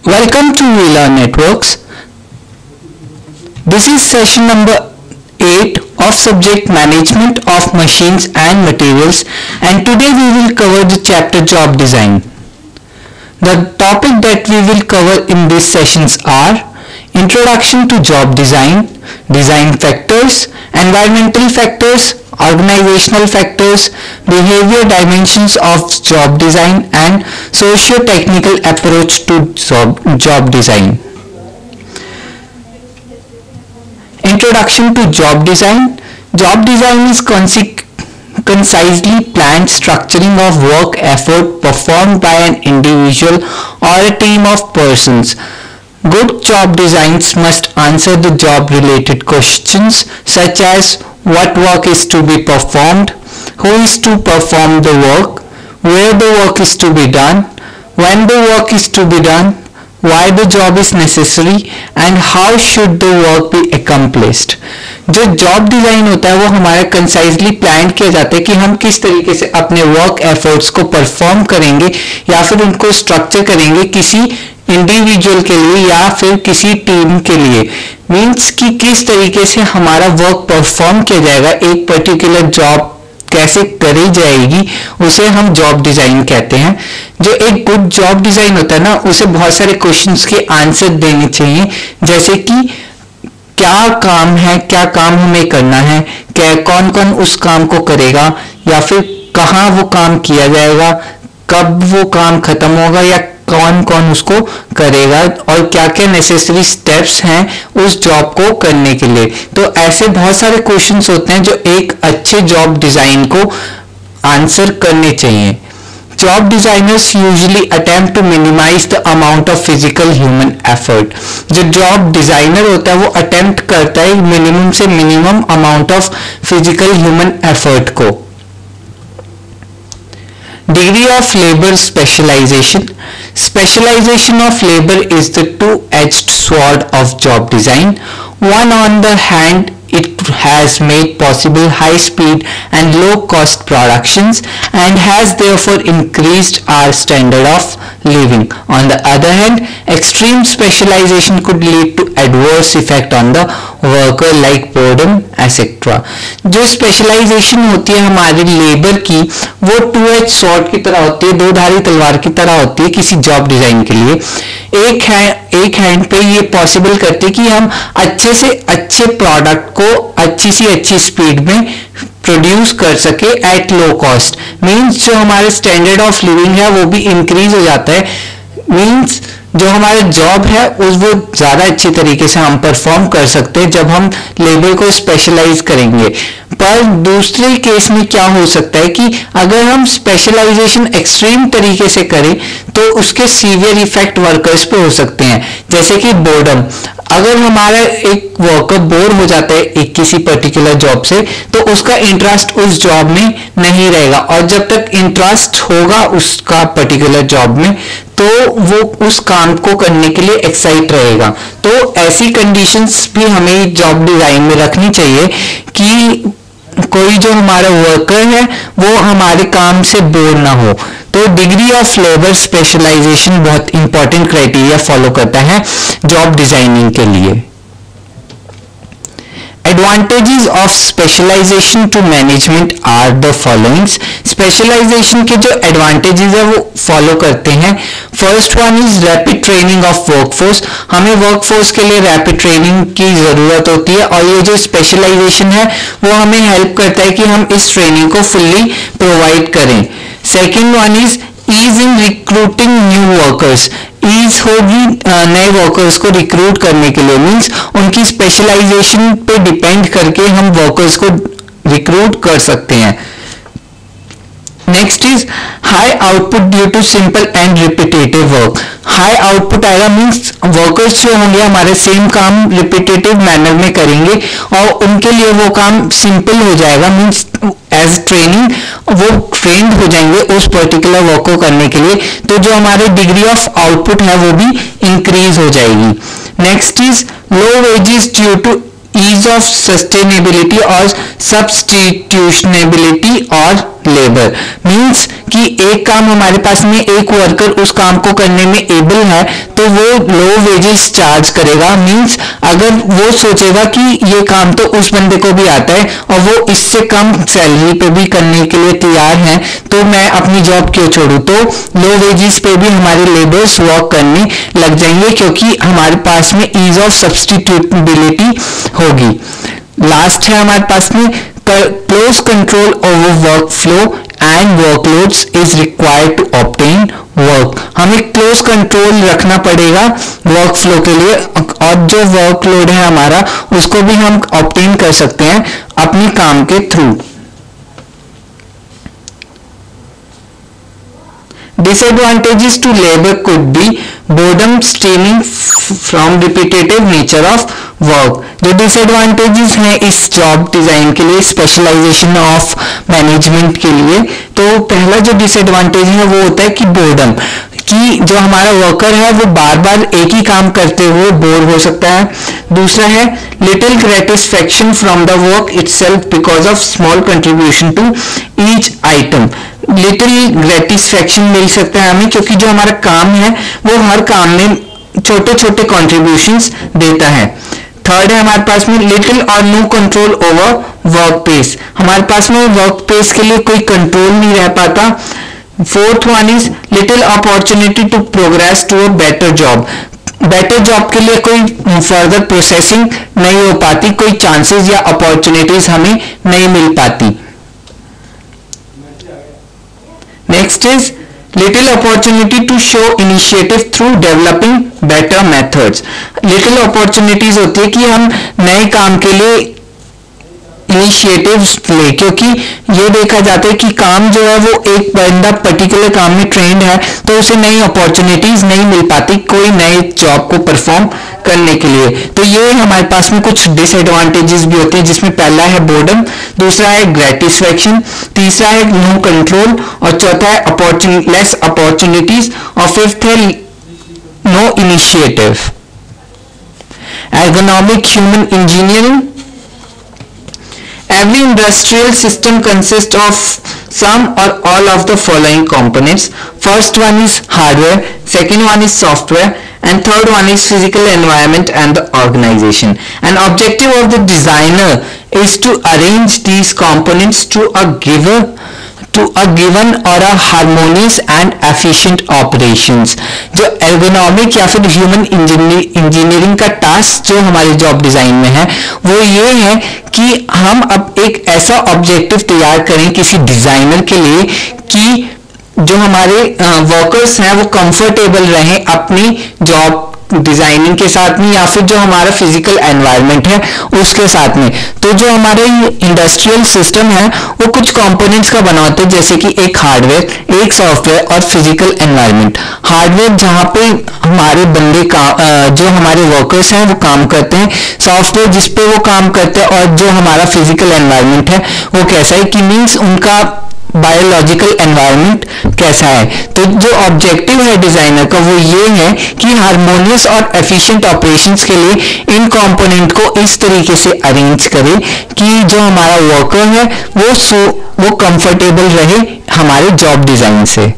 Welcome to WeLearn Networks. This is session number 8 of subject management of machines and materials, and today we will cover the chapter job design. The topic that we will cover in these sessions are introduction to job design, design factors, environmental factors, organizational factors, behavior dimensions of job design, and socio-technical approach to job design. Introduction to job design. Job design is concisely planned structuring of work effort performed by an individual or a team of persons. Good job designs must answer the job related questions such as what work is to be performed, who is to perform the work, where the work is to be done, when the work is to be done, why the job is necessary, and how should the work be accomplished. जो job design होता है वो हमारा concisely plan किया जाता है कि हम किस तरीके से अपने वर्क एफर्ट्स को परफॉर्म करेंगे या फिर उनको स्ट्रक्चर करेंगे किसी इंडिविजुअल के लिए या फिर किसी टीम के लिए. मीन्स कि किस तरीके से हमारा वर्क परफॉर्म किया जाएगा, एक पर्टिकुलर जॉब कैसे करी जाएगी, उसे हम जॉब डिजाइन कहते हैं. जो एक गुड जॉब डिजाइन होता है ना, उसे बहुत सारे क्वेश्चंस के आंसर देने चाहिए, जैसे कि क्या काम है, क्या काम हमें करना है, क्या कौन कौन उस काम को करेगा, या फिर कहाँ वो काम किया जाएगा, कब वो काम खत्म होगा, या कौन कौन उसको करेगा, और क्या क्या नेसेसरी स्टेप्स हैं उस जॉब को करने के लिए. तो ऐसे बहुत सारे क्वेश्चंस होते हैं जो एक अच्छे जॉब डिजाइन को आंसर करने चाहिए. Job designers usually attempt to minimize the amount of physical human effort. जो job designer होता है वो attempt करता है minimum से minimum amount of physical human effort को. Degree of labor specialization. Specialization of labor is the two-edged sword of job design. One on the hand, it has made possible high speed and low cost productions and has therefore increased our standard of living. On the other hand, extreme specialization could lead to adverse effect on the worker like boredom etc. जो specialisation होती है हमारी labour की, वो to edge sword की तरह होती है, दो धारी तलवार की तरह होती है किसी जॉब डिजाइन के लिए. एक हैंड पे ये पॉसिबल करती है कि हम अच्छे से अच्छे प्रोडक्ट को अच्छी सी अच्छी स्पीड में प्रोड्यूस कर सके एट लो कॉस्ट. मींस जो हमारे स्टैंडर्ड ऑफ लिविंग है वो भी इंक्रीज हो जाता है. मींस जो हमारे जॉब है उस वो ज़्यादा अच्छी तरीके से हम परफॉर्म कर सकते हैं जब हम लेबर को स्पेशलाइज करेंगे. पर दूसरे केस में क्या हो सकता है कि अगर हम स्पेशलाइजेशन एक्सट्रीम तरीके से करें तो उसके सीवियर इफेक्ट वर्कर्स पे हो सकते हैं, जैसे कि बोर्डम. अगर हमारा एक वर्कर बोर हो जाता है एक किसी पर्टिकुलर जॉब से तो उसका इंटरेस्ट उस जॉब में नहीं रहेगा, और जब तक इंटरेस्ट होगा उसका पर्टिकुलर जॉब में तो वो उस काम को करने के लिए एक्साइट रहेगा. तो ऐसी कंडीशंस भी हमें जॉब डिजाइन में रखनी चाहिए कि कोई जो हमारा वर्कर है वो हमारे काम से बोर ना हो. तो डिग्री ऑफ लेबर स्पेशलाइजेशन बहुत इंपॉर्टेंट क्राइटेरिया फॉलो करता है जॉब डिजाइनिंग के लिए. Advantages of specialization to management are the followings. Specialization के जो एडवांटेजेस है वो फॉलो करते हैं. First one is rapid training of workforce. हमें वर्कफोर्स के लिए रैपिड ट्रेनिंग की जरूरत होती है, और ये जो स्पेशलाइजेशन है वो हमें हेल्प करता है कि हम इस ट्रेनिंग को फुल्ली प्रोवाइड करें. Second one is ease in recruiting new workers. Ease होगी नए वर्कर्स को रिक्रूट करने के लिए. मींस उनकी स्पेशलाइजेशन पे डिपेंड करके हम वर्कर्स को रिक्रूट कर सकते हैं. Next is high output due to simple and repetitive work. High output आएगा मींस वर्कर्स जो होंगे हमारे सेम काम रिपीटेटिव मैनर में करेंगे और उनके लिए वो काम सिंपल हो जाएगा. मींस एज ट्रेनिंग वो ट्रेंड हो जाएंगे उस पर्टिकुलर वर्क को करने के लिए, तो जो हमारे डिग्री ऑफ आउटपुट है वो भी इंक्रीज हो जाएगी. Next is low wages due to ease of sustainability और substitutionability और labor. मीन्स कि एक काम हमारे पास में एक वर्कर उस काम को करने में एबल है तो वो लो वेजेस चार्ज करेगा। मींस अगर वो सोचेगा कि ये काम तो उस बंदे को भी आता है और वो इससे कम सैलरी पे भी करने के लिए तैयार है, तो मैं अपनी जॉब क्यों छोड़ूं। तो लो वेजेस पे भी हमारे लेबर्स वर्क करने लग जाएंगे क्योंकि हमारे पास में ईज ऑफ सब्स्टिट्यूटेबिलिटी होगी। लास्ट है हमारे पास में close control over work flow and workloads is required to obtain work. हमें क्लोज कंट्रोल रखना पड़ेगा वर्क फ्लो के लिए, और जो वर्कलोड है हमारा उसको भी हम ऑब्टेन कर सकते हैं अपने काम के through. Disadvantages to labor could be boredom stemming from repetitive nature of work। जो disadvantages हैं इस जॉब डिजाइन के लिए, स्पेशलाइजेशन ऑफ मैनेजमेंट के लिए, तो पहला जो डिसएडवांटेज है वो होता है कि बोर्डम, कि जो हमारा वर्कर है वो बार बार एक ही काम करते हुए बोर हो सकता है। दूसरा है little gratification from the work itself because of small contribution to each item. Little gratification मिल सकता है हमें क्योंकि जो हमारा काम है वो हर काम में छोटे छोटे कॉन्ट्रीब्यूशंस देता है। थर्ड है हमारे पास में लिटिल और no control over work pace, हमारे पास में वर्क पेस के लिए कोई कंट्रोल नहीं रह पाता। Fourth one is little opportunity to progress to a better job, better job के लिए कोई फर्दर प्रोसेसिंग नहीं हो पाती, कोई चांसेस या अपॉर्चुनिटीज हमें नहीं मिल पाती। Next is little opportunity to show initiative through developing better methods. Little opportunities होती है कि हम नए काम के लिए इनिशिएटिव्स ले, क्योंकि ये देखा जाता है कि काम जो है वो एक बंदा पर्टिकुलर काम में ट्रेंड है तो उसे नई अपॉर्चुनिटीज नहीं मिल पाती कोई नए जॉब को परफॉर्म करने के लिए। तो ये हमारे पास में कुछ डिसएडवांटेजेस भी होते हैं, जिसमें पहला है बोर्डम, दूसरा है ग्रेटिस्फैक्शन, तीसरा है नो कंट्रोल, और चौथा है लेस अपॉर्चुनिटीज, और फिफ्थ है no initiative. Ergonomic human engineering. Every industrial system consists of some or all of the following components. First one is hardware, second one is software, and third one is physical environment and the organization. An objective of the designer is to arrange these components to a given or a harmonious and efficient operations। जो ergonomic या फिर human engineering का task जो हमारे job design में है वो ये है कि हम अब एक ऐसा ऑब्जेक्टिव तैयार करें किसी डिजाइनर के लिए कि जो हमारे वर्कर्स हैं वो कंफर्टेबल रहें अपनी जॉब डिजाइनिंग के साथ में या फिर जो हमारा फिजिकल एनवायरनमेंट है उसके साथ में। तो जो हमारे इंडस्ट्रियल सिस्टम है वो कुछ कंपोनेंट्स का बना होता है, जैसे कि एक हार्डवेयर, एक सॉफ्टवेयर और फिजिकल एनवायरनमेंट। हार्डवेयर जहाँ पे हमारे बंदे का जो हमारे वर्कर्स हैं वो काम करते हैं, सॉफ्टवेयर जिस पे वो काम करते हैं, और जो हमारा फिजिकल एनवायरनमेंट है वो कैसा है कि मीन्स उनका बायोलॉजिकल एनवायरनमेंट कैसा है। तो जो ऑब्जेक्टिव है डिजाइनर का वो ये है कि हार्मोनियस और एफिशिएंट ऑपरेशंस के लिए इन कंपोनेंट को इस तरीके से अरेंज करे कि जो हमारा वर्कर है वो कंफर्टेबल रहे हमारे जॉब डिजाइन से।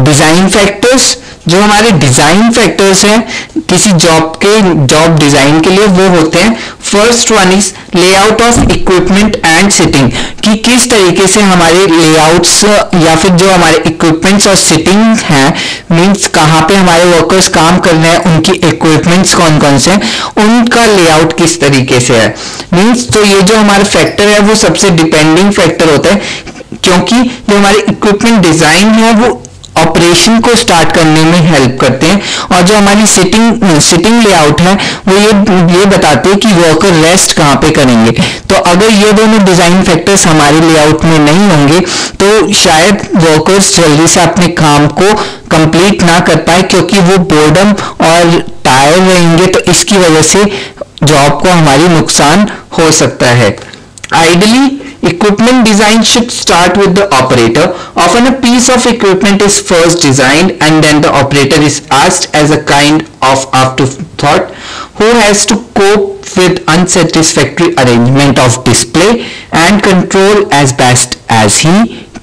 डिजाइन फैक्टर्स, जो हमारे डिजाइन फैक्टर्स हैं किसी जॉब डिजाइन के लिए वो होते हैं। First one is layout of equipment and sitting, कि किस तरीके से हमारे लेआउट्स या फिर जो हमारे इक्विपमेंट्स और सिटिंग हैं, मींस कहाँ पे हमारे वर्कर्स काम कर रहे हैं, उनकी इक्विपमेंट्स कौन कौन से हैं, उनका लेआउट किस तरीके से है। मींस तो ये जो हमारा फैक्टर है वो सबसे डिपेंडिंग फैक्टर होता है, क्योंकि जो हमारे इक्विपमेंट डिजाइन है वो ऑपरेशन को स्टार्ट करने में हेल्प करते हैं, और जो हमारी सिटिंग लेआउट है वो ये बताते हैं कि वर्कर रेस्ट कहाँ पे करेंगे। तो अगर ये दोनों डिजाइन फैक्टर्स हमारे लेआउट में नहीं होंगे तो शायद वर्कर्स जल्दी से अपने काम को कंप्लीट ना कर पाए, क्योंकि वो बोर्डम और टायर्ड रहेंगे, तो इसकी वजह से जॉब को हमारी नुकसान हो सकता है। Ideally Equipment design should start with the operator. Often a piece of equipment is first designed and then the operator is asked as a kind of afterthought who has to cope with unsatisfactory arrangement of display and control as best as he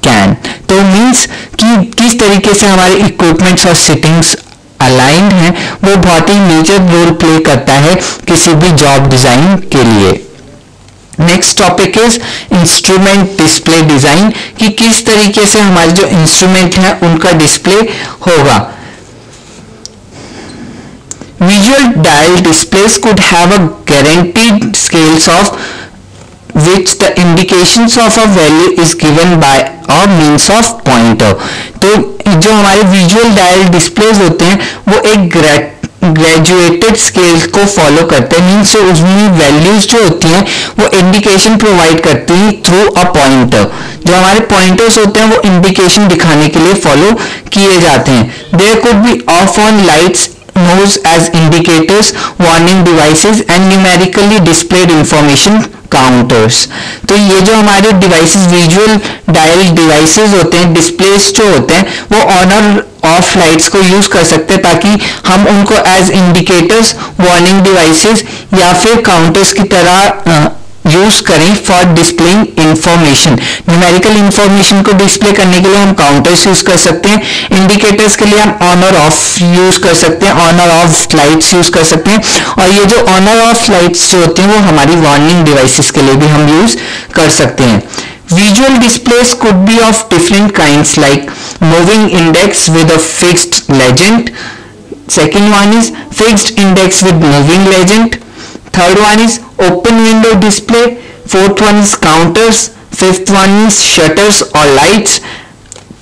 can. तो means कि किस तरीके से हमारे equipments और sittings aligned हैं वो बहुत ही मेजर रोल प्ले करता है किसी भी जॉब डिजाइन के लिए. Next topic is instrument display design कि किस तरीके से हमारे जो इंस्ट्रूमेंट हैं उनका डिस्प्ले होगा. Visual dial displays could have a guaranteed scales of which the indications of a value is given by a means of pointer. तो जो हमारे visual dial displays होते हैं वो एक ग्रेजुएटेड स्केल को फॉलो करते हैं. मीन्स उसमें वैल्यूज जो होती हैं वो इंडिकेशन प्रोवाइड करती हैं थ्रू अ पॉइंटर. जो हमारे पॉइंटर्स होते हैं वो इंडिकेशन दिखाने के लिए फॉलो किए जाते हैं. There could be off on lights knows as indicators, warning devices and numerically displayed information counters. तो ये जो हमारे डिवाइसेस विजुअल डायल डिवाइसेस होते हैं, डिस्प्लेस जो होते हैं वो ऑन और ऑफ लाइट्स को यूज कर सकते हैं ताकि हम उनको एज इंडिकेटर्स, वार्निंग डिवाइसेस या फिर काउंटर्स की तरह यूज करें for displaying information. Numerical information को डिस्प्ले करने के लिए हम काउंटर्स यूज कर सकते हैं. इंडिकेटर्स के लिए हम ऑन और ऑफ यूज कर सकते हैं, ऑन और ऑफ लाइट्स यूज कर सकते हैं. और ये जो ऑन और ऑफ लाइट्स जो होती हैं वो हमारी वार्निंग डिवाइसेस के लिए भी हम यूज कर सकते हैं. Visual displays could be of different kinds like moving index with a fixed legend. Second one is fixed index with moving legend. Third one is open window display. Fourth one is counters. Fifth one is shutters or lights.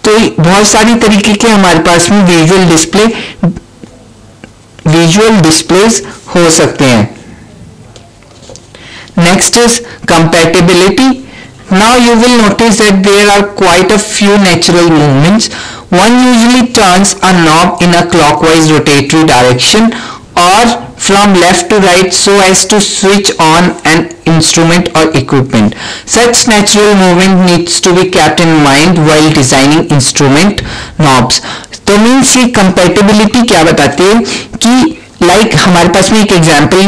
तो बहुत सारी तरीके के हमारे पास में visual displace हो सकते हैं. Next is compatibility. Now you will notice that there are quite a few natural movements. One usually turns a knob in a clockwise rotatory direction or from left to right so as to switch on an instrument or equipment. Such natural movement needs to be kept in mind while designing instrument knobs. तो means ये compatibility क्या बताती है कि like हमारे पास में एक एग्जाम्पल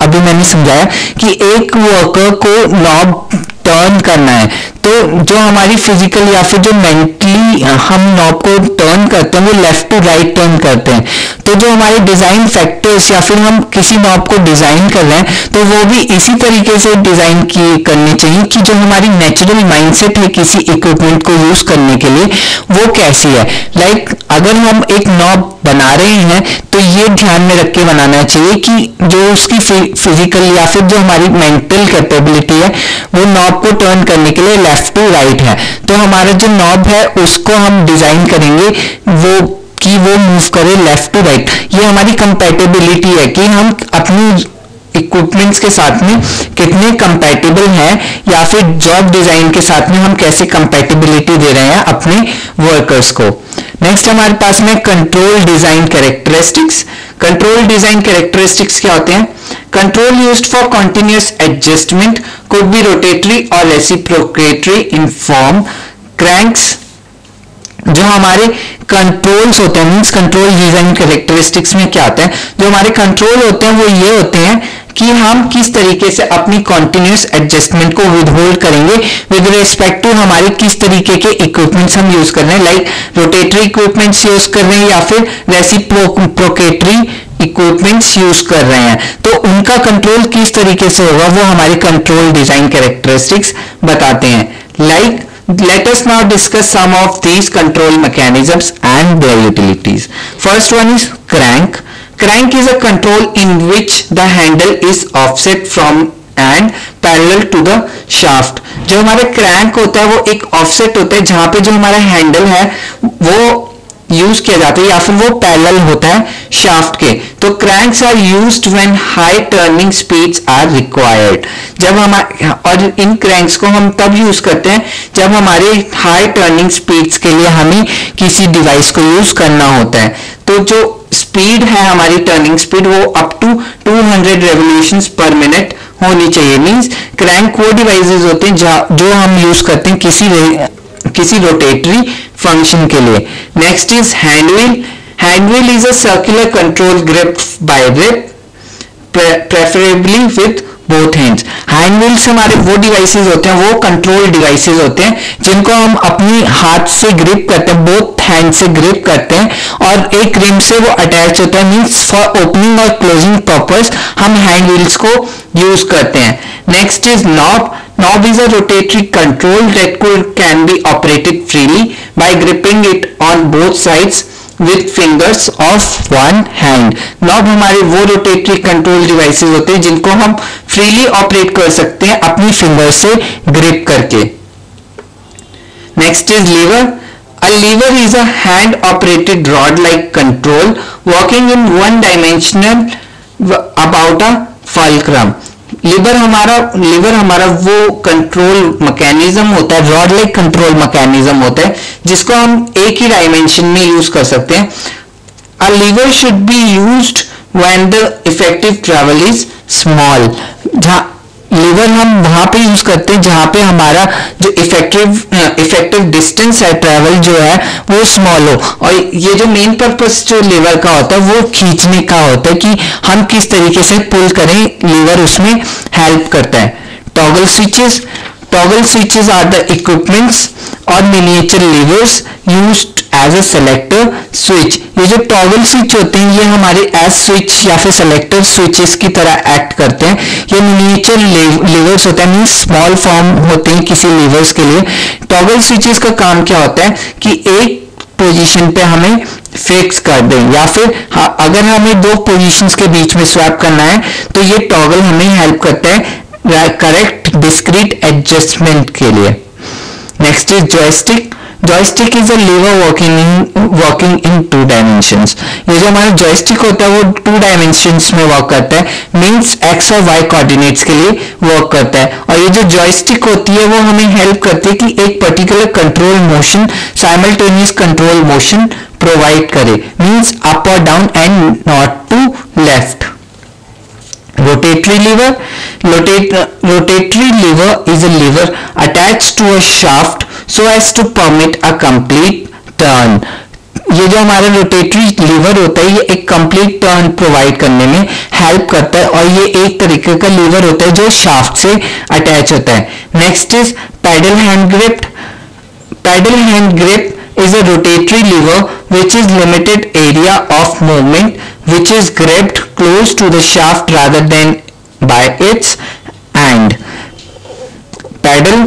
अभी मैंने समझाया कि एक वर्कर को नॉब टर्न करना है. तो जो हमारी फिजिकल या फिर जो मेंटली हम नॉब को टर्न करते हैं वो लेफ्ट टू राइट टर्न करते हैं. तो जो हमारे डिजाइन फैक्टर्स या फिर हम किसी नॉब को डिजाइन कर रहे हैं तो वो भी इसी तरीके से डिजाइन करनी चाहिए कि जो हमारी नेचुरल माइंडसेट है किसी इक्विपमेंट को यूज करने के लिए वो कैसी है. लाइक अगर हम एक नॉब बना रहे हैं तो ये ध्यान में रख के बनाना चाहिए कि जो उसकी फिजिकल या फिर जो हमारी मेंटल कैपेबिलिटी है वो नॉब को टर्न करने के लिए लेफ्ट टू राइट है. तो हमारा जो नॉब है उसको हम डिजाइन करेंगे वो मूव करे लेफ्ट टू राइट. ये हमारी कंपैटिबिलिटी है कि हम अपनी इक्विपमेंट्स के साथ में कितने कंपैटिबल हैं या फिर जॉब डिजाइन के साथ में हम कैसे कंपैटिबिलिटी दे रहे हैं अपने वर्कर्स को. नेक्स्ट हमारे पास में control design characteristics. Control design characteristics क्या होते हैं? Control used for continuous adjustment could be rotatory और रेसिप्रोकेटरी इन फॉर्म. क्रैंक्स जो हमारे कंट्रोल्स होते हैं मीन्स कंट्रोल डिजाइन कैरेक्टरिस्टिक्स में क्या आता है, जो हमारे कंट्रोल होते हैं वो ये होते हैं कि हम किस तरीके से अपनी कॉन्टिन्यूस एडजस्टमेंट को विदहोल्ड करेंगे विद रिस्पेक्ट टू हमारे किस तरीके के इक्विपमेंट्स हम यूज कर रहे हैं. लाइक रोटेटरी इक्विपमेंट्स यूज कर रहे हैं या फिर रेसिप्रोकेटरी इक्विपमेंट्स यूज कर रहे हैं. तो उनका कंट्रोल किस तरीके से होगा वो हमारे कंट्रोल डिजाइन कैरेक्टरिस्टिक्स बताते हैं. Like let us now discuss some of these control mechanisms and their utilities. First one is crank. Crank is a control in which the handle is offset from and parallel to the shaft. जो हमारा crank होता है वो एक offset होता है जहां पे जो हमारा हैंडल है वो यूज किया जाता है या फिर वो पैरेलल होता है शाफ्ट के. तो cranks are used when high turning speeds are required. जब हमारे और इन क्रैंक्स को हम तब यूज करते हैं जब हमारे हाई टर्निंग स्पीड्स के लिए हमें किसी डिवाइस को यूज करना होता है. तो जो स्पीड है हमारी टर्निंग स्पीड वो up to 200 revolutions per minute होनी चाहिए। मींस क्रैंक वो डिवाइसेस होते हैं जो हम यूज करते हैं किसी रोटेटरी फंक्शन के लिए। Next is hand wheel. Hand wheel is a circular control grip by grip preferably with both hands. Hand wheels हमारे वो डिवाइसेस होते हैं, वो कंट्रोल डिवाइसेस होते हैं जिनको हम अपनी हाथ से ग्रिप करते हैं, बोथ हैंड से ग्रिप करते हैं और एक रिम से वो अटैच होता है। मींस फॉर ओपनिंग और क्लोजिंग पर्पस हम हैंड व्हील्स को यूज करते हैं। Next is knob. Knob is a rotatory control that can be operated freely by gripping it on both sides with fingers of one hand. Knob हमारे वो rotatory control devices होते हैं जिनको हम freely operate कर सकते हैं अपनी फिंगर से ग्रिप करके। Next is lever. A lever is a hand operated rod like control working in one dimensional about a fulcrum. Lever हमारा वो कंट्रोल मैकेनिज्म होता है, रॉड लाइक कंट्रोल मैकेनिज्म होता है जिसको हम एक ही डायमेंशन में यूज कर सकते हैं। A lever should be used when the effective travel is small. Lever हम वहां पे यूज करते हैं जहां पे हमारा जो इफेक्टिव डिस्टेंस है, ट्रैवल जो है वो स्मॉल हो। और ये जो मेन पर्पस जो लीवर का होता है वो खींचने का होता है कि हम किस तरीके से पुल करें, लीवर उसमें हेल्प करता है। Toggle switches are the equipments और miniature levers used as a selector switch. ये जो टॉगल स्विच होते हैं ये हमारे एज स्विच या फिर सेलेक्टर स्विचेस की तरह एक्ट करते हैं। ये मिनिएचर लीवर्स होते हैं, मींस स्मॉल फॉर्म होते हैं किसी लीवर्स के लिए। टॉगल स्विचेस का काम क्या होता है कि एक पोजीशन पे हमें फिक्स कर दें या फिर अगर हमें दो पोजीशंस के बीच में स्वैप करना है तो ये टॉगल हमें हेल्प करता है करेक्ट डिस्क्रीट एडजस्टमेंट के लिए। Next is joystick. Joystick is a lever working in 2 dimensions. ये जो हमारा जॉयस्टिक होता है वो 2 डायमेंशंस में वर्क करता है, मींस एक्स और वाई कोऑर्डिनेट्स के लिए वर्क करता है। और ये जो जॉयस्टिक होती है वो हमें हेल्प करती है कि एक particular control motion, simultaneous control motion provide करे, मींस अप और down and not to left. Rotatory lever is a lever attached to a shaft so as to permit a complete turn. ये जो हमारा rotatory liver होता है ये एक complete turn provide करने में हेल्प करता है और ये एक तरीके का लीवर होता है जो शाफ्ट से अटैच होता है। Next is paddle hand grip. Paddle hand grip is a rotatory lever which is limited area of movement which is gripped close to the shaft rather than by its end. Pedal,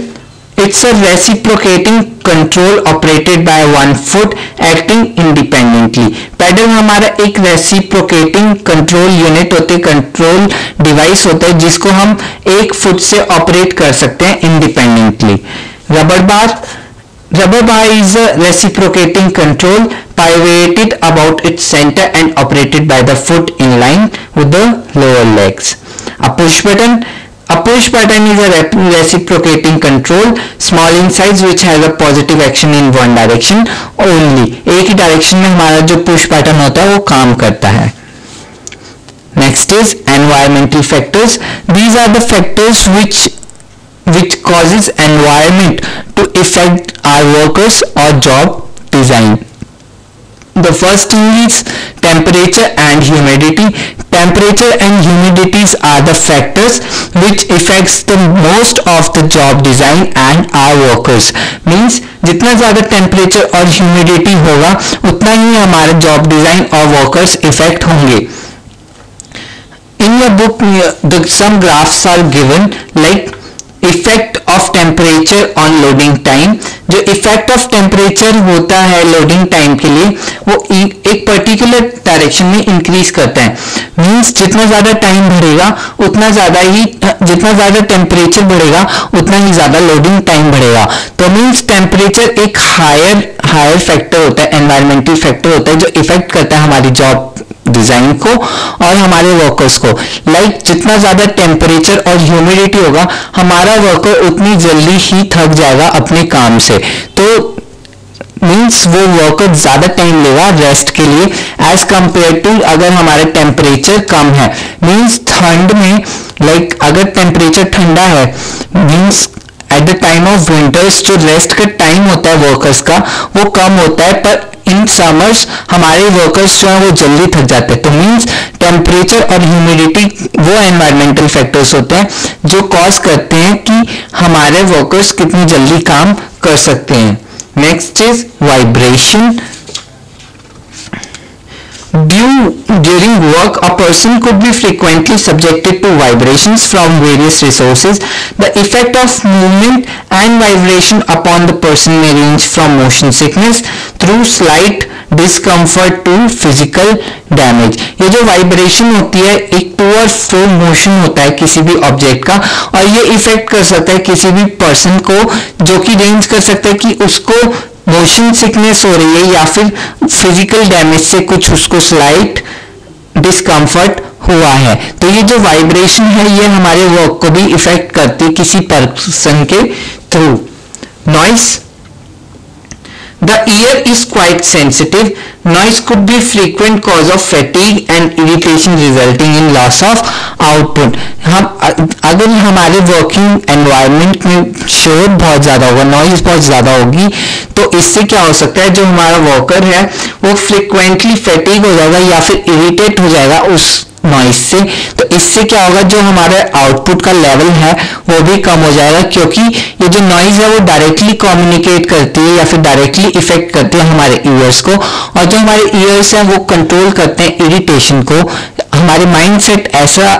it's a reciprocating control operated by one foot acting independently. Pedal हमारा एक reciprocating control unit होते है, control device होता है जिसको हम एक foot से ऑपरेट कर सकते हैं independently. Rubber bar is a reciprocating control pivoted about its center and operated by the foot in line with the lower legs. A push button is a reciprocating control, small in size, which has a positive action in one direction only. एक ही direction में हमारा जो push button होता है वो काम करता है। Next is environmental factors. These are the factors which causes environment to affect our workers or job design. The first thing is temperature and humidity. Temperature and humidities are the factors which affects the most of the job design and our workers. Means जितना ज़्यादा temperature और humidity होगा उतना ही हमारे job design और workers affect होंगे. In your book, some graphs are given like effect of temperature on loading time. जो effect of temperature होता है लोडिंग टाइम के लिए वो एक पर्टिकुलर डायरेक्शन में इंक्रीज करता है। मींस जितना ज्यादा टाइम बढ़ेगा उतना ज्यादा टेम्परेचर बढ़ेगा उतना ही ज्यादा लोडिंग टाइम बढ़ेगा। तो मींस टेम्परेचर एक हायर फैक्टर होता है, एनवायरमेंटल फैक्टर होता है जो इफेक्ट करता है हमारी जॉब डिजाइन को और हमारे वर्कर्स को। लाइक जितना ज्यादा टेम्परेचर और ह्यूमिडिटी होगा हमारा वर्कर उतनी जल्दी ही थक जाएगा अपने काम से, तो मींस वो वर्कर ज्यादा टाइम लेगा रेस्ट के लिए एज कंपेयर टू अगर हमारा टेम्परेचर कम है। मींस ठंड में अगर टेम्परेचर ठंडा है, means at the time of winters जो रेस्ट का टाइम होता है वर्कर्स का वो कम होता है, पर इन समर्स हमारे वर्कर्स जो है वो जल्दी थक जाते हैं। तो मीन्स टेम्परेचर और ह्यूमिडिटी वो एनवायरमेंटल फैक्टर्स होते हैं जो कॉज करते हैं कि हमारे वर्कर्स कितनी जल्दी काम कर सकते हैं। Next is vibration. During work, a person could be frequently subjected to vibrations from various resources. The effect of movement and vibration upon the person may range from motion sickness through slight discomfort to physical damage. ये जो vibration होती है एक to और fro motion होता है किसी भी ऑब्जेक्ट का, और ये इफेक्ट कर सकता है किसी भी पर्सन को, जो कि रेंज कर सकता है कि उसको मोशन सिकनेस हो रही है या फिर फिजिकल डैमेज से कुछ उसको स्लाइट डिस्कम्फर्ट हुआ है। तो ये जो वाइब्रेशन है ये हमारे वर्क को भी इफेक्ट करती है किसी पर्सन के through. Noise. The ear is quite sensitive. Noise could be frequent cause of fatigue and irritation resulting in loss of output. हम अगर हमारे वर्किंग एनवायरनमेंट में शोर बहुत ज़्यादा होगा, नॉइज बहुत ज़्यादा होगी, तो इससे क्या हो सकता है, जो हमारा वर्कर है वो फ्रिक्वेंटली फैटिग हो जाएगा या फिर इरिटेट हो जाएगा उस नॉइज से। तो इससे क्या होगा, जो हमारे आउटपुट का लेवल है वो भी कम हो जाएगा, क्योंकि ये जो नॉइज है वो डायरेक्टली कम्युनिकेट करती है या फिर डायरेक्टली इफेक्ट करती है हमारे ईयर्स को, और जो हमारे ईयर्स हैं वो कंट्रोल करते हैं इरिटेशन को। हमारे माइंड सेट ऐसा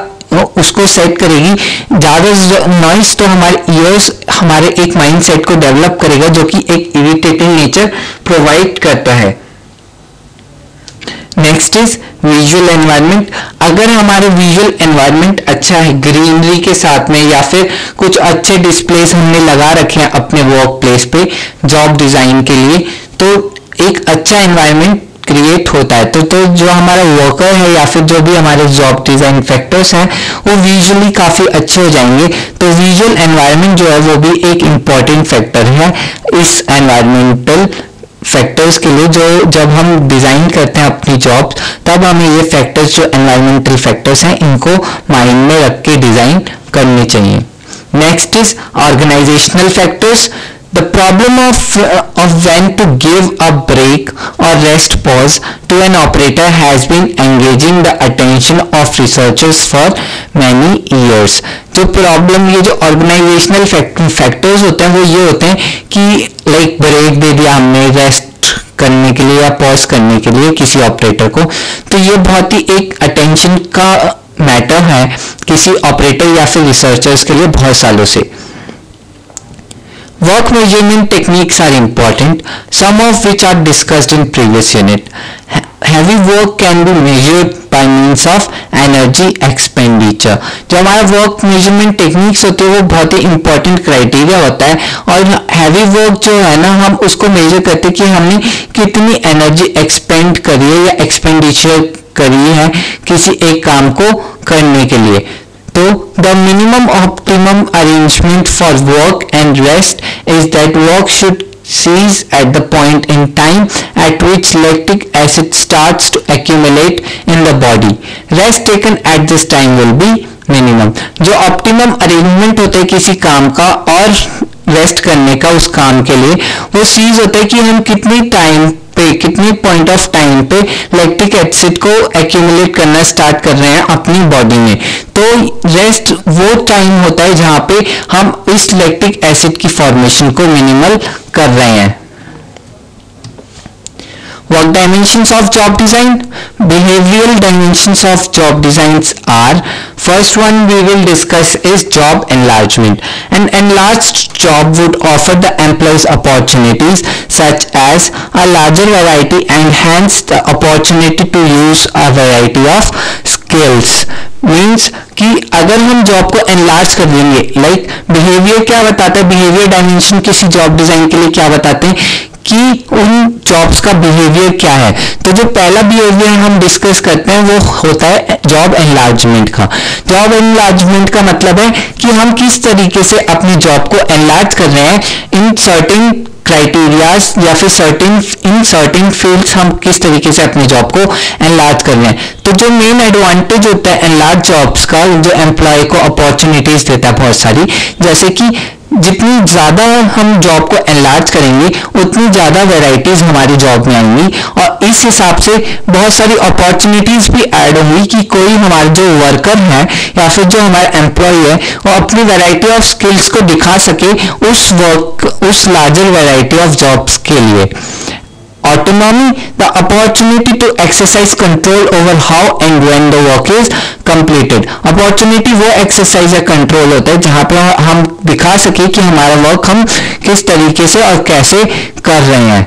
उसको सेट करेगी, ज़्यादा नॉइज तो हमारे ईयर्स हमारे एक माइंड सेट को डेवलप करेगा जो कि एक इरिटेटिंग नेचर प्रोवाइड करता है। Next is visual environment. अगर हमारे विजुअल एनवायरनमेंट अच्छा है, ग्रीनरी के साथ में या फिर कुछ अच्छे डिस्प्लेस हमने लगा रखे हैं अपने वर्क प्लेस पे जॉब डिजाइन के लिए, तो एक अच्छा एनवायरनमेंट क्रिएट होता है। तो जो हमारा वर्कर है या फिर जो भी हमारे जॉब डिजाइन फैक्टर्स हैं वो विजुअली काफी अच्छे हो जाएंगे। तो विजुअल एनवायरनमेंट जो है वो भी एक इम्पॉर्टेंट फैक्टर है इस एनवायरमेंटल फैक्टर्स के लिए। जो जब हम डिजाइन करते हैं अपनी जॉब, तब हमें ये फैक्टर्स जो एनवायरमेंटल फैक्टर्स हैं इनको माइंड में रख के डिजाइन करने चाहिए। Next is organizational factors. The problem of when to give a break or rest pause to an operator has been engaging the attention of researchers for many years. जो problem, ये जो organisational factors होते हैं वो ये होते हैं कि ब्रेक दे दिया हमने रेस्ट करने के लिए या पॉज करने के लिए किसी ऑपरेटर को, तो ये बहुत ही एक अटेंशन का मैटर है किसी ऑपरेटर या फिर रिसर्चर्स के लिए बहुत सालों से। Work measurement techniques are important, some of which are discussed in previous unit. Heavy work can be measured by means of energy expenditure. जो हमारा वर्क मेजरमेंट टेक्निक्स होती है वो बहुत ही इंपॉर्टेंट क्राइटेरिया होता है, और हैवी वर्क जो है ना हम उसको मेजर करते हैं कि हमने कितनी एनर्जी एक्सपेंड करी है या एक्सपेंडिचर करी है किसी एक काम को करने के लिए। तो the minimum optimum arrangement for work and rest is that work should cease at the point in time at which lactic acid starts to accumulate in the body. Rest taken at this time will be minimum. जो optimum arrangement होता है किसी काम का और rest करने का उस काम के लिए, वो सीज होता है कि हम कितनी टाइम पे, कितनी पॉइंट ऑफ टाइम पे लैक्टिक एसिड को एक्यूमुलेट करना स्टार्ट कर रहे हैं अपनी बॉडी में। तो रेस्ट वो टाइम होता है जहां पे हम इस लैक्टिक एसिड की फॉर्मेशन को मिनिमल कर रहे हैं। Work dimensions of job design. Behavioral dimensions of job designs are, first one we will discuss is job enlargement. An enlarged job would offer the employees opportunities such as a larger variety and hence the opportunity to use a variety of skills. Means कि अगर हम job को enlarge कर देंगे, behaviour क्या बताता है, behaviour dimension किसी जॉब डिजाइन के लिए क्या बताते हैं कि उन जॉब्स का बिहेवियर क्या है। तो जो पहला बिहेवियर हम डिस्कस करते हैं वो होता है जॉब एनलार्जमेंट का। जॉब एनलार्जमेंट का मतलब है कि हम किस तरीके से अपनी जॉब को एनलार्ज कर रहे हैं इन सर्टेन क्राइटेरियाज या फिर सर्टेन फील्ड्स हम किस तरीके से अपनी जॉब को एनलार्ज कर रहे हैं। तो जो मेन एडवांटेज होता है एनलार्ज जॉब्स का, जो एम्प्लॉय को अपॉर्चुनिटीज देता है बहुत सारी, जैसे कि जितनी ज़्यादा हम जॉब को एनलार्ज करेंगे उतनी ज़्यादा वैरायटीज हमारी जॉब में आएंगी, और इस हिसाब से बहुत सारी अपॉर्चुनिटीज भी ऐड होंगी कि कोई हमारा जो वर्कर है या फिर जो हमारा एम्प्लॉय है वो अपनी वैरायटी ऑफ स्किल्स को दिखा सके उस लार्जर वैरायटी ऑफ जॉब्स के लिए। Autonomy, the opportunity to exercise control over how and when the work is completed. Opportunity वो exercise या control होता है जहाँ पे हम दिखा सके कि हमारा वर्क हम किस तरीके से और कैसे कर रहे हैं।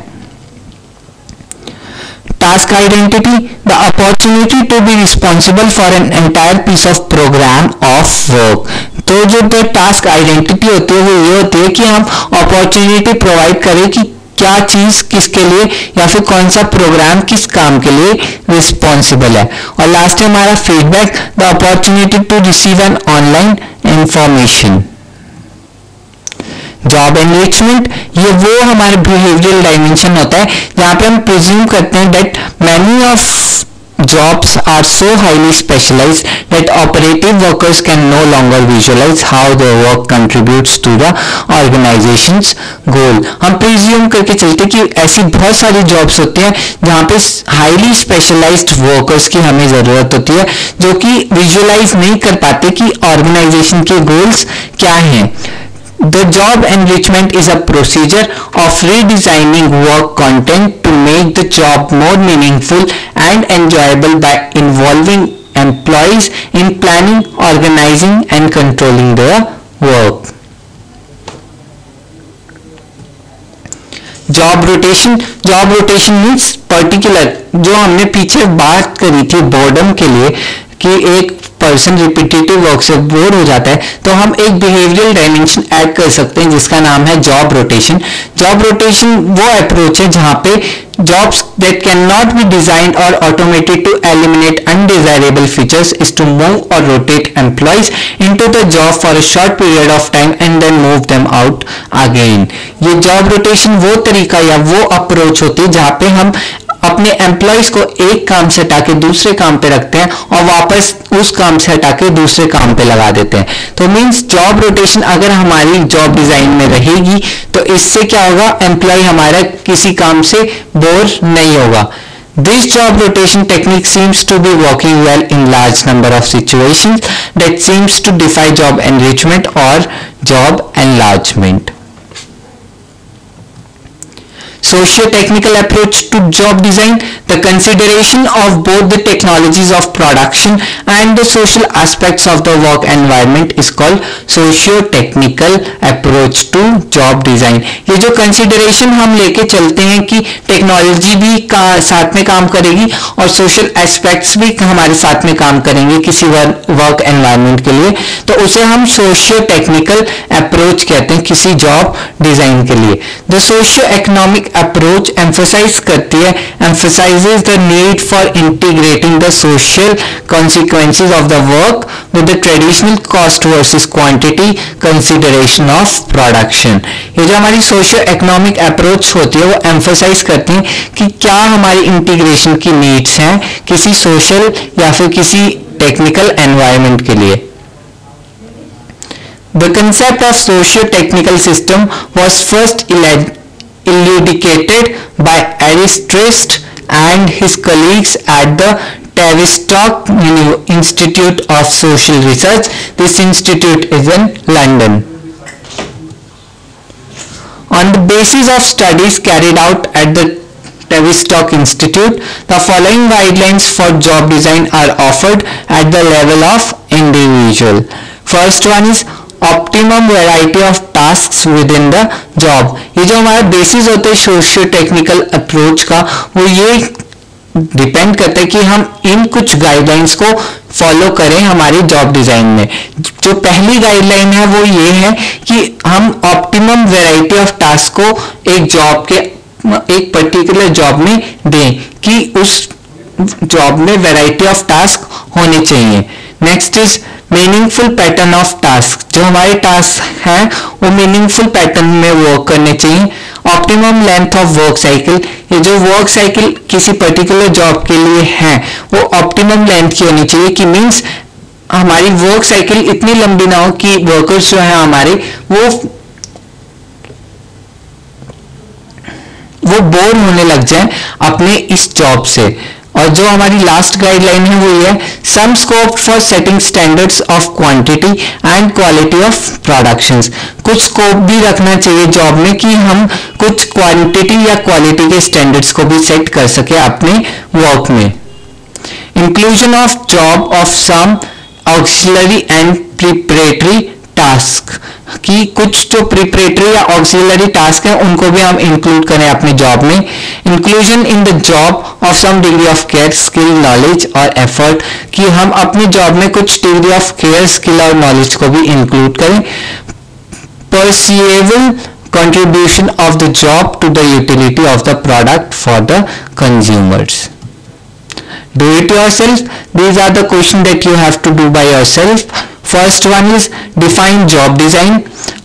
Task identity, the opportunity to be responsible for an entire piece of program of work. तो जो टास्क आइडेंटिटी होती है वो ये होती है कि हम अपॉर्चुनिटी प्रोवाइड करें कि क्या चीज किसके लिए या फिर कौन सा प्रोग्राम किस काम के लिए रिस्पॉन्सिबल है। और लास्ट है हमारा feedback, the opportunity to receive an online information. Job enrichment, ये वो हमारे बिहेवियरल डायमेंशन होता है जहां पे हम प्रिज्यूम करते हैं that many of jobs are so highly specialized that operative workers can no longer visualize how their work contributes to the organization's goal. हम प्रिज्यूम करके चलते कि ऐसी बहुत सारी जॉब्स होती हैं जहाँ पे हाईली स्पेशलाइज्ड वर्कर्स की हमें ज़रूरत होती है जो कि विजुअलाइज नहीं कर पाते कि ऑर्गेनाइजेशन के गोल्स क्या हैं। The job enrichment is a procedure of redesigning work content to make the job more meaningful and enjoyable by involving employees in planning, organizing and controlling their work. Job rotation means particular, जो हमने पीछे बात करी थी boredom के लिए कि एक पर्सन रिपीटेटिव वर्क से बोर हो जाता है, तो हम एक बिहेवियरल डायमेंशन ऐड कर सकते हैं जिसका नाम है जॉब रोटेशन। जॉब रोटेशन वो अप्रोच है जहां पे jobs that cannot be designed or automated to eliminate undesirable features is to move or rotate employees into the job for a short period of time and then move them out again. ये job rotation वो तरीका या वो approach होती है जहां पे हम अपने एम्प्लॉयज को एक काम से हटा के दूसरे काम पे रखते हैं और वापस उस काम से हटा के दूसरे काम पे लगा देते हैं। तो मींस जॉब रोटेशन अगर हमारी जॉब डिजाइन में रहेगी तो इससे क्या होगा, एम्प्लॉय हमारा किसी काम से बोर नहीं होगा। This job rotation technique seems to be working well in large number of situations that seems to defy job enrichment or job enlargement. Socio-technical approach to job design, the consideration of both the technologies of production and the social aspects of the work environment is called socio-technical approach to job design. ये जो consideration हम लेके चलते हैं कि technology भी साथ में काम करेगी और social aspects भी हमारे साथ में काम करेंगे किसी वर्क एनवायरनमेंट के लिए, तो उसे हम socio-technical approach कहते हैं किसी जॉब डिजाइन के लिए। The socio-economic approach emphasize करती है, emphasizes the need for integrating the social consequences of the work with the traditional cost versus quantity consideration of production. ये जो हमारी सोशियो इकोनॉमिक अप्रोच होती है वो emphasize करती है कि क्या हमारी इंटीग्रेशन की नीड्स हैं किसी सोशल या फिर किसी टेक्निकल एनवायरनमेंट के लिए। The concept of socio-technical system was first elucidated by Aristotle and his colleagues at the Tavistock Institute of Social Research. This institute is in London. On the basis of studies carried out at the Tavistock Institute, the following guidelines for job design are offered at the level of individual. First one is optimum variety of tasks with in the job. ये जो हमारा basis होता है socio technical approach का वो ये depend करता है कि हम इन कुछ गाइडलाइंस को फॉलो करें हमारी जॉब डिजाइन में। जो पहली गाइडलाइन है वो ये है कि हम ऑप्टिमम वैरायटी ऑफ टास्क को एक पर्टिकुलर जॉब में दें कि उस जॉब में वैरायटी ऑफ टास्क होने चाहिए। Next is meaningful pattern of task, जो हमारे टास्क हैं वो मीनिंगफुल पैटर्न में वर्क करने चाहिए। Optimum length of work cycle, ये जो वर्क साइकिल किसी पर्टिकुलर जॉब के लिए है वो ऑप्टिमम लेंथ की होनी चाहिए, कि मीन्स हमारी वर्क साइकिल इतनी लंबी ना हो कि वर्कर्स जो है हमारे वो बोर होने लग जाए अपने इस जॉब से। और जो हमारी लास्ट गाइडलाइन है वो ये है, some scope for setting standards of quantity and quality of productions. कुछ स्कोप भी रखना चाहिए जॉब में कि हम कुछ क्वांटिटी या क्वालिटी के स्टैंडर्ड्स को भी सेट कर सके अपने वर्क में। Inclusion of job of some auxiliary and preparatory task, कि कुछ जो प्रिपरेटरी या ऑक्सिलरी टास्क है उनको भी हम इंक्लूड करें अपने जॉब में। Inclusion in the job of some degree of care, skill, knowledge और एफर्ट, कि हम अपनी जॉब में कुछ डिग्री ऑफ केयर, स्किल और नॉलेज को भी इंक्लूड करें। परसीवेबल contribution of the job to the utility of the product for the consumers. Do it yourself. These are the questions that you have to do by yourself. First one is define job design.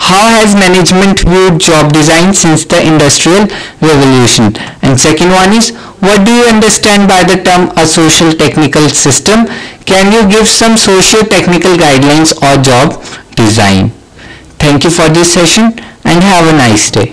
How has management viewed job design since the industrial revolution? And second one is, what do you understand by the term a social technical system? Can you give some socio-technical guidelines or job design? Thank you for this session and have a nice day.